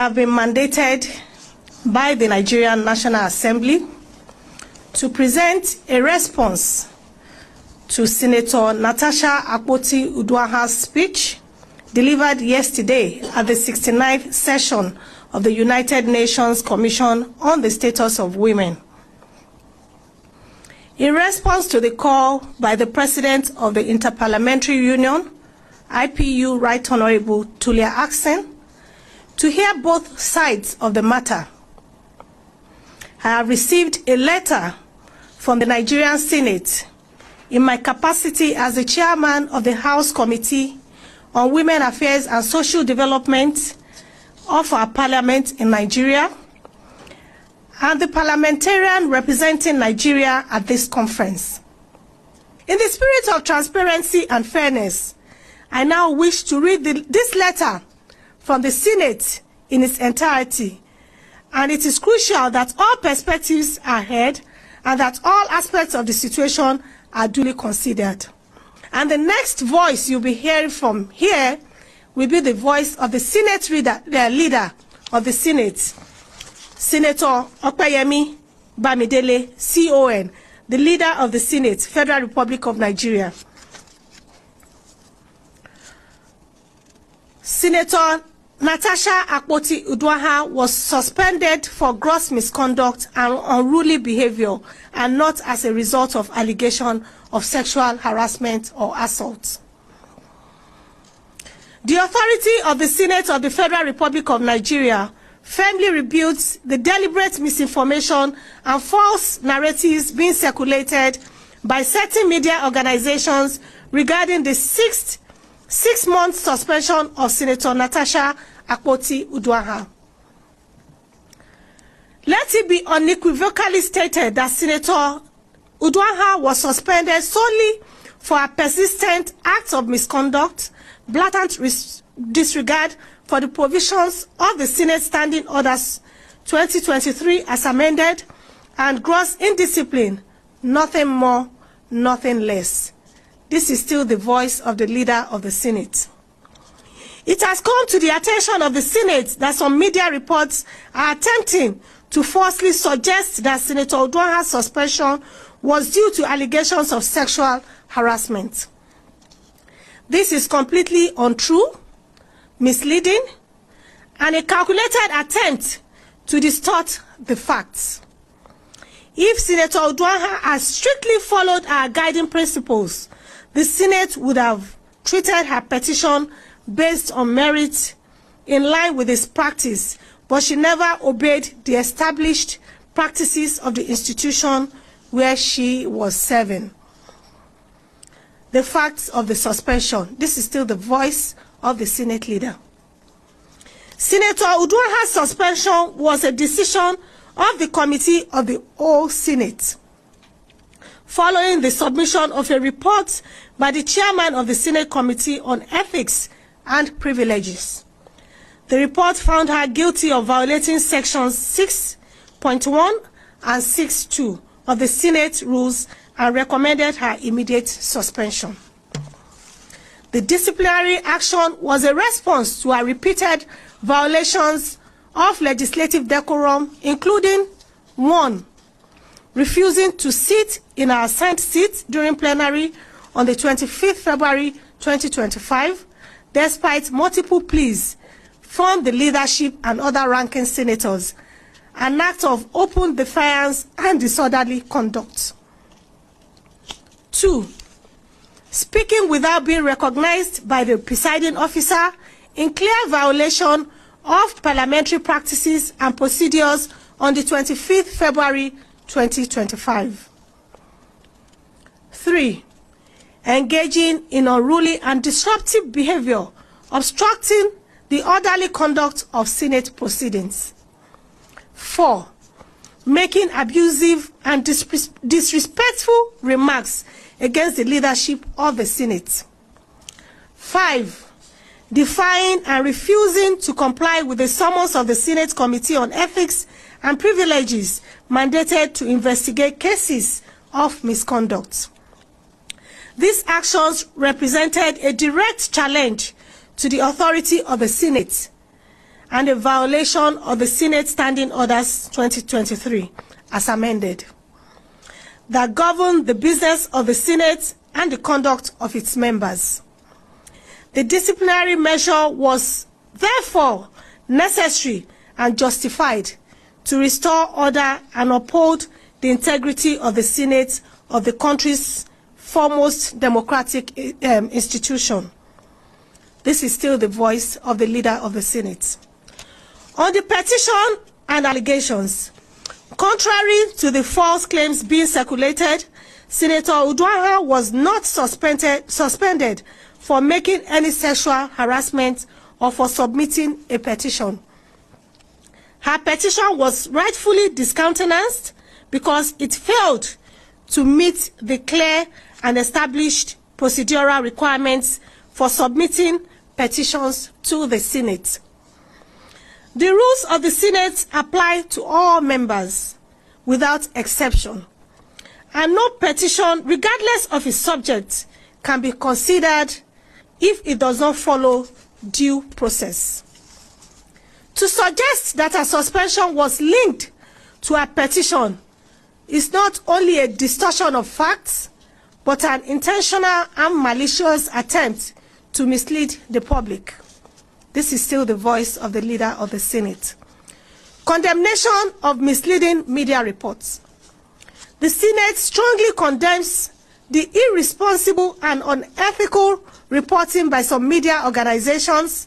Have been mandated by the Nigerian National Assembly to present a response to Senator Natasha Akpoti-Uduaghan's speech delivered yesterday at the 69th session of the United Nations Commission on the Status of Women. In response to the call by the President of the Interparliamentary Union, IPU, Right Honorable Tulia Axen, to hear both sides of the matter, I have received a letter from the Nigerian Senate in my capacity as the chairman of the House Committee on Women Affairs and Social Development of our Parliament in Nigeria, and the parliamentarian representing Nigeria at this conference. In the spirit of transparency and fairness, I now wish to read this letter from the Senate in its entirety, and it is crucial that all perspectives are heard and that all aspects of the situation are duly considered. And the next voice you'll be hearing from here will be the voice of the Senate leader of the Senate, Senator Opeyemi Bamidele, CON, the leader of the Senate, Federal Republic of Nigeria. Senator Natasha Akpoti-Uduaghan was suspended for gross misconduct and unruly behavior, and not as a result of allegation of sexual harassment or assault. The authority of the Senate of the Federal Republic of Nigeria firmly rebukes the deliberate misinformation and false narratives being circulated by certain media organizations regarding the six-month suspension of Senator Natasha Akpoti-Uduaghan. Let it be unequivocally stated that Senator Uduaghan was suspended solely for a persistent act of misconduct, blatant disregard for the provisions of the Senate Standing Orders 2023 as amended, and gross indiscipline, nothing more, nothing less. This is still the voice of the leader of the Senate. It has come to the attention of the Senate that some media reports are attempting to falsely suggest that Senator Uduaghan's suspension was due to allegations of sexual harassment. This is completely untrue, misleading, and a calculated attempt to distort the facts. If Senator Uduaghan had strictly followed our guiding principles, the Senate would have treated her petition based on merit in line with its practice, but she never obeyed the established practices of the institution where she was serving. The facts of the suspension. This is still the voice of the Senate leader. Senator Uduaghan's suspension was a decision of the Committee of the whole Senate, following the submission of a report by the chairman of the Senate Committee on Ethics and Privileges. The report found her guilty of violating sections 6.1 and 6.2 of the Senate rules and recommended her immediate suspension. The disciplinary action was a response to her repeated violations of legislative decorum, including 1. Refusing to sit in her assigned seat during plenary on the 25th February 2025, despite multiple pleas from the leadership and other ranking senators, an act of open defiance and disorderly conduct. 2. Speaking without being recognized by the presiding officer in clear violation of parliamentary practices and procedures on the 25th February 2025. 3. Engaging in unruly and disruptive behavior, obstructing the orderly conduct of Senate proceedings. 4. Making abusive and disrespectful remarks against the leadership of the Senate. 5. Defying and refusing to comply with the summons of the Senate Committee on Ethics and Privileges mandated to investigate cases of misconduct. These actions represented a direct challenge to the authority of the Senate and a violation of the Senate Standing Orders 2023 as amended that govern the business of the Senate and the conduct of its members. The disciplinary measure was therefore necessary and justified to restore order and uphold the integrity of the Senate of the country's foremost democratic institution. This is still the voice of the leader of the Senate. On the petition and allegations, contrary to the false claims being circulated, Senator Ogbara was not suspended for making any sexual harassment or for submitting a petition. Her petition was rightfully discountenanced because it failed to meet the clear and established procedural requirements for submitting petitions to the Senate. The rules of the Senate apply to all members without exception, and no petition, regardless of its subject, can be considered if it does not follow due process. To suggest that a suspension was linked to a petition is not only a distortion of facts, but an intentional and malicious attempt to mislead the public. This is still the voice of the leader of the Senate. Condemnation of misleading media reports. The Senate strongly condemns the irresponsible and unethical reporting by some media organizations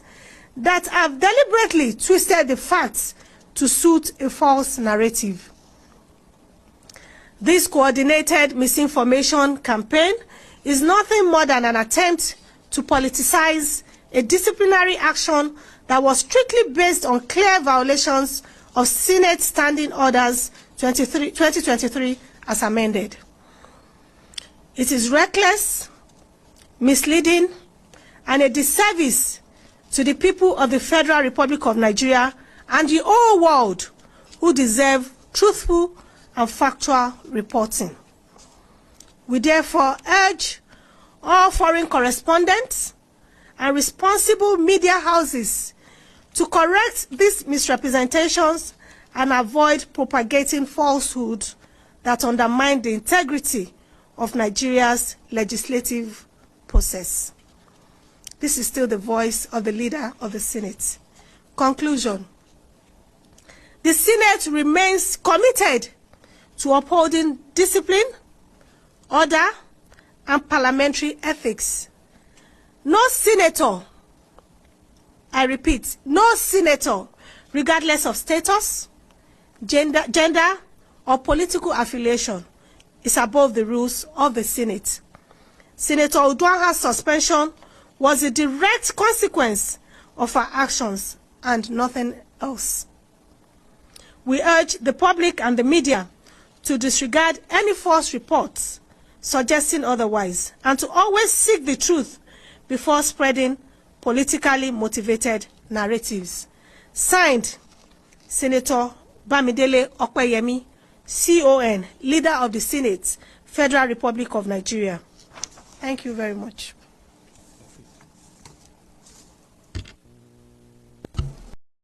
that have deliberately twisted the facts to suit a false narrative. This coordinated misinformation campaign is nothing more than an attempt to politicize a disciplinary action that was strictly based on clear violations of Senate Standing Orders 2023 as amended. It is reckless, misleading, and a disservice to the people of the Federal Republic of Nigeria and the whole world who deserve truthful and factual reporting. We therefore urge all foreign correspondents and responsible media houses to correct these misrepresentations and avoid propagating falsehoods that undermine the integrity of Nigeria's legislative process. This is still the voice of the leader of the Senate. Conclusion. The Senate remains committed to upholding discipline, order, and parliamentary ethics. No senator, I repeat, no senator, regardless of status, gender, or political affiliation, is above the rules of the Senate. Senator Ogbara's suspension was a direct consequence of her actions and nothing else. We urge the public and the media to disregard any false reports suggesting otherwise and to always seek the truth before spreading politically motivated narratives. Signed, Senator Bamidele Okpeyemi, CON, Leader of the Senate, Federal Republic of Nigeria. Thank you very much.